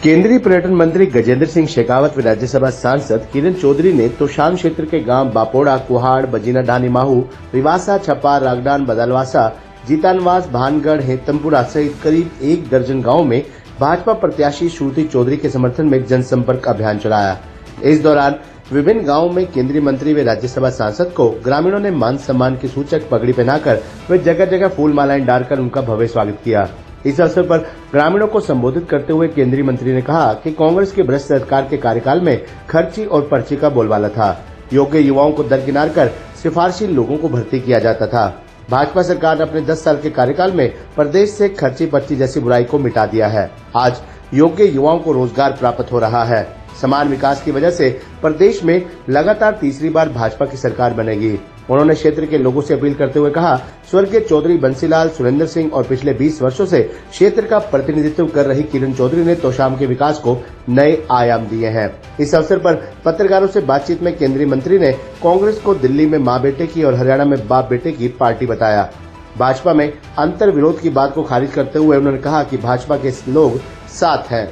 केंद्रीय पर्यटन मंत्री गजेंद्र सिंह शेखावत व राज्यसभा सांसद किरण चौधरी ने तोशाम क्षेत्र के गांव बापोड़ा, कुहाड़, बजीना ढानी माहू, रिवासा, छपार, रागडान, बदलवासा, जीतानवास, भानगढ़, हेतमपुरा सहित करीब 1 दर्जन गाँव में भाजपा प्रत्याशी श्रुति चौधरी के समर्थन में जनसंपर्क अभियान चलाया। इस दौरान विभिन्न गांवों में केंद्रीय मंत्री व राज्यसभा सांसद को ग्रामीणों ने मान सम्मान की सूचक पगड़ी पहनाकर व जगह जगह फूल मालाएं डालकर उनका भव्य स्वागत किया। इस अवसर पर ग्रामीणों को संबोधित करते हुए केंद्रीय मंत्री ने कहा कि कांग्रेस की भ्रष्ट सरकार के कार्यकाल में खर्ची और पर्ची का बोलबाला था। योग्य युवाओं को दरकिनार कर सिफारिशी लोगों को भर्ती किया जाता था। भाजपा सरकार ने अपने 10 साल के कार्यकाल में प्रदेश से खर्ची पर्ची जैसी बुराई को मिटा दिया है। आज योग्य युवाओं को रोजगार प्राप्त हो रहा है। समान विकास की वजह से प्रदेश में लगातार तीसरी बार भाजपा की सरकार बनेगी। उन्होंने क्षेत्र के लोगों से अपील करते हुए कहा, स्वर्गीय चौधरी बंसीलाल, सुरेंद्र सिंह और पिछले 20 वर्षों से क्षेत्र का प्रतिनिधित्व कर रही किरण चौधरी ने तोशाम के विकास को नए आयाम दिए हैं। इस अवसर पर पत्रकारों से बातचीत में केंद्रीय मंत्री ने कांग्रेस को दिल्ली में मां बेटे की और हरियाणा में बाप बेटे की पार्टी बताया। भाजपा में अंतर विरोध की बात को खारिज करते हुए उन्होंने कहा कि भाजपा के लोग साथ हैं।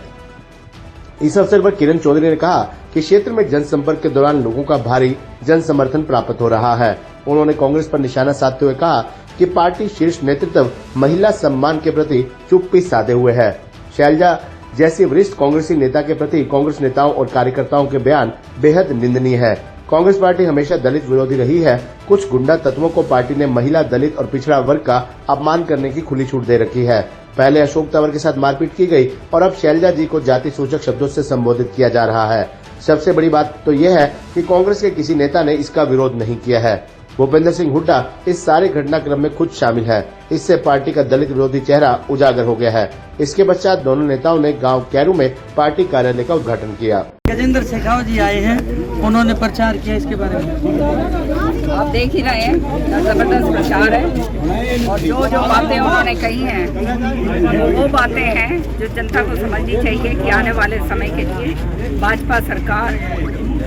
इस अवसर पर किरण चौधरी ने कहा कि क्षेत्र में जनसंपर्क के दौरान लोगों का भारी जन समर्थन प्राप्त हो रहा है। उन्होंने कांग्रेस पर निशाना साधते हुए कहा कि पार्टी शीर्ष नेतृत्व महिला सम्मान के प्रति चुप्पी साधे हुए है। शैलजा जैसी वरिष्ठ कांग्रेसी नेता के प्रति कांग्रेस नेताओं और कार्यकर्ताओं के बयान बेहद निंदनीय है। कांग्रेस पार्टी हमेशा दलित विरोधी रही है। कुछ गुंडा तत्वों को पार्टी ने महिला, दलित और पिछड़ा वर्ग का अपमान करने की खुली छूट दे रखी है। पहले अशोक तंवर के साथ मारपीट की गई और अब शैलजा जी को जाति सूचक शब्दों से संबोधित किया जा रहा है। सबसे बड़ी बात तो यह है कि कांग्रेस के किसी नेता ने इसका विरोध नहीं किया है। भूपेंद्र सिंह हुड्डा इस सारे घटनाक्रम में खुद शामिल है। इससे पार्टी का दलित विरोधी चेहरा उजागर हो गया है। इसके पश्चात दोनों नेताओं ने गांव कैरू में पार्टी कार्यालय का उद्घाटन किया। गजेंद्र शेखावत जी आए हैं, उन्होंने प्रचार किया, इसके बारे में आप देख ही रहे हैं, जबरदस्त प्रचार है और जो जो बातें उन्होंने कही हैं वो बातें हैं जो जनता को समझनी चाहिए कि आने वाले समय के लिए भाजपा सरकार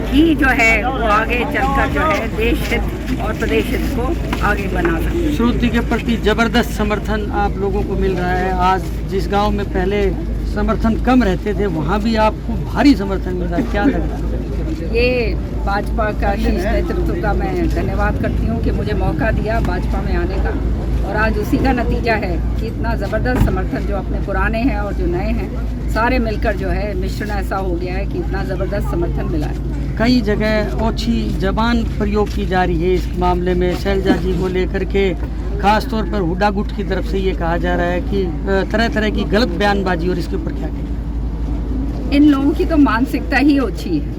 ही जो है वो आगे चलकर जो है देश हित और प्रदेश हित को आगे बना सकते। श्रुति के प्रति जबरदस्त समर्थन आप लोगों को मिल रहा है। आज जिस गांव में पहले समर्थन कम रहते थे वहां भी आपको भारी समर्थन मिल रहा है, क्या लग रहा है? ये भाजपा का शीर्ष नेतृत्व का मैं धन्यवाद करती हूँ कि मुझे मौका दिया भाजपा में आने का और आज उसी का नतीजा है कि इतना ज़बरदस्त समर्थन जो अपने पुराने हैं और जो नए हैं सारे मिलकर जो है मिश्रण ऐसा हो गया है कि इतना ज़बरदस्त समर्थन मिला है। कई जगह ओछी जबान प्रयोग की जा रही है इस मामले में। शैलजा जी को लेकर के खास तौर पर हुड्डा गुट की तरफ से ये कहा जा रहा है कि तरह तरह की गलत बयानबाजी, और इसके ऊपर क्या कहें? इन लोगों की तो मानसिकता ही ओछी है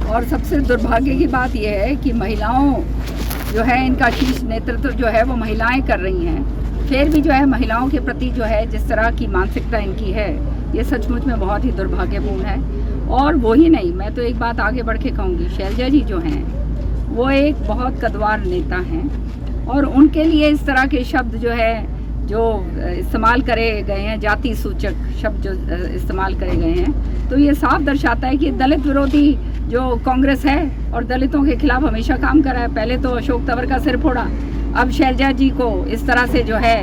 और सबसे दुर्भाग्य की बात यह है कि महिलाओं जो है इनका शीर्ष नेतृत्व जो है वो महिलाएं कर रही हैं। फिर भी जो है महिलाओं के प्रति जो है जिस तरह की मानसिकता इनकी है ये सचमुच में बहुत ही दुर्भाग्यपूर्ण है। और वो ही नहीं, मैं तो एक बात आगे बढ़ के कहूँगी, शैलजा जी जो हैं वो एक बहुत कद्दावर नेता हैं और उनके लिए इस तरह के शब्द जो है जो इस्तेमाल करे गए हैं, जाति सूचक शब्द जो इस्तेमाल करे गए हैं, तो ये साफ दर्शाता है कि दलित विरोधी जो कांग्रेस है और दलितों के खिलाफ हमेशा काम कर रहा है। पहले तो अशोक तंवर का सिर फोड़ा, अब शैलजा जी को इस तरह से जो है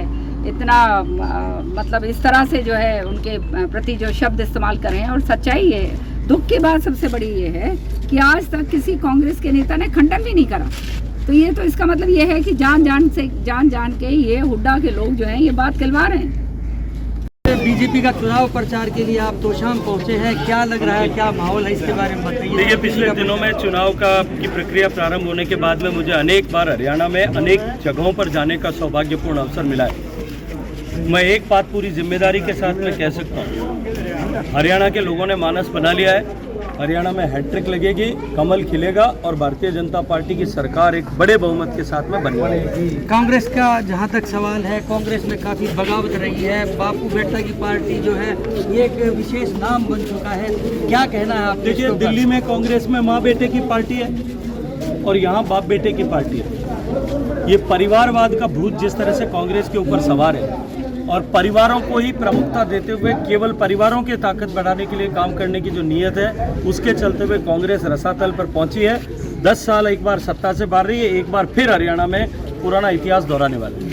इतना मतलब इस तरह से जो है उनके प्रति जो शब्द इस्तेमाल कर रहे हैं। और सच्चाई है, दुख की बात सबसे बड़ी ये है कि आज तक किसी कांग्रेस के नेता ने खंडन भी नहीं करा। तो ये तो इसका मतलब ये है कि जान जान के ये हुड्डा के लोग जो हैं ये बात कहलवा रहे हैं। बीजेपी का चुनाव प्रचार के लिए आप तोशाम पहुंचे हैं, क्या लग रहा है, क्या माहौल है, इसके बारे में बताइए। देखिए, पिछले दिनों में चुनाव की प्रक्रिया प्रारंभ होने के बाद में मुझे अनेक बार हरियाणा में अनेक जगहों पर जाने का सौभाग्यपूर्ण अवसर मिला है। मैं एक बात पूरी जिम्मेदारी के साथ में कह सकता हूँ, हरियाणा के लोगों ने मानस बना लिया है। हरियाणा में हैट्रिक लगेगी, कमल खिलेगा और भारतीय जनता पार्टी की सरकार एक बड़े बहुमत के साथ में बनेगी। कांग्रेस का जहां तक सवाल है, कांग्रेस में काफ़ी बगावत रही है। बापू बेटा की पार्टी जो है ये एक विशेष नाम बन चुका है, क्या कहना है आप? देखिए, दिल्ली में कांग्रेस में माँ बेटे की पार्टी है और यहाँ बाप बेटे की पार्टी है। ये परिवारवाद का भूत जिस तरह से कांग्रेस के ऊपर सवार है और परिवारों को ही प्रमुखता देते हुए केवल परिवारों की ताकत बढ़ाने के लिए काम करने की जो नीयत है, उसके चलते हुए कांग्रेस रसातल पर पहुंची है। 10 साल एक बार सत्ता से बाहर रही है, एक बार फिर हरियाणा में पुराना इतिहास दोहराने वाले।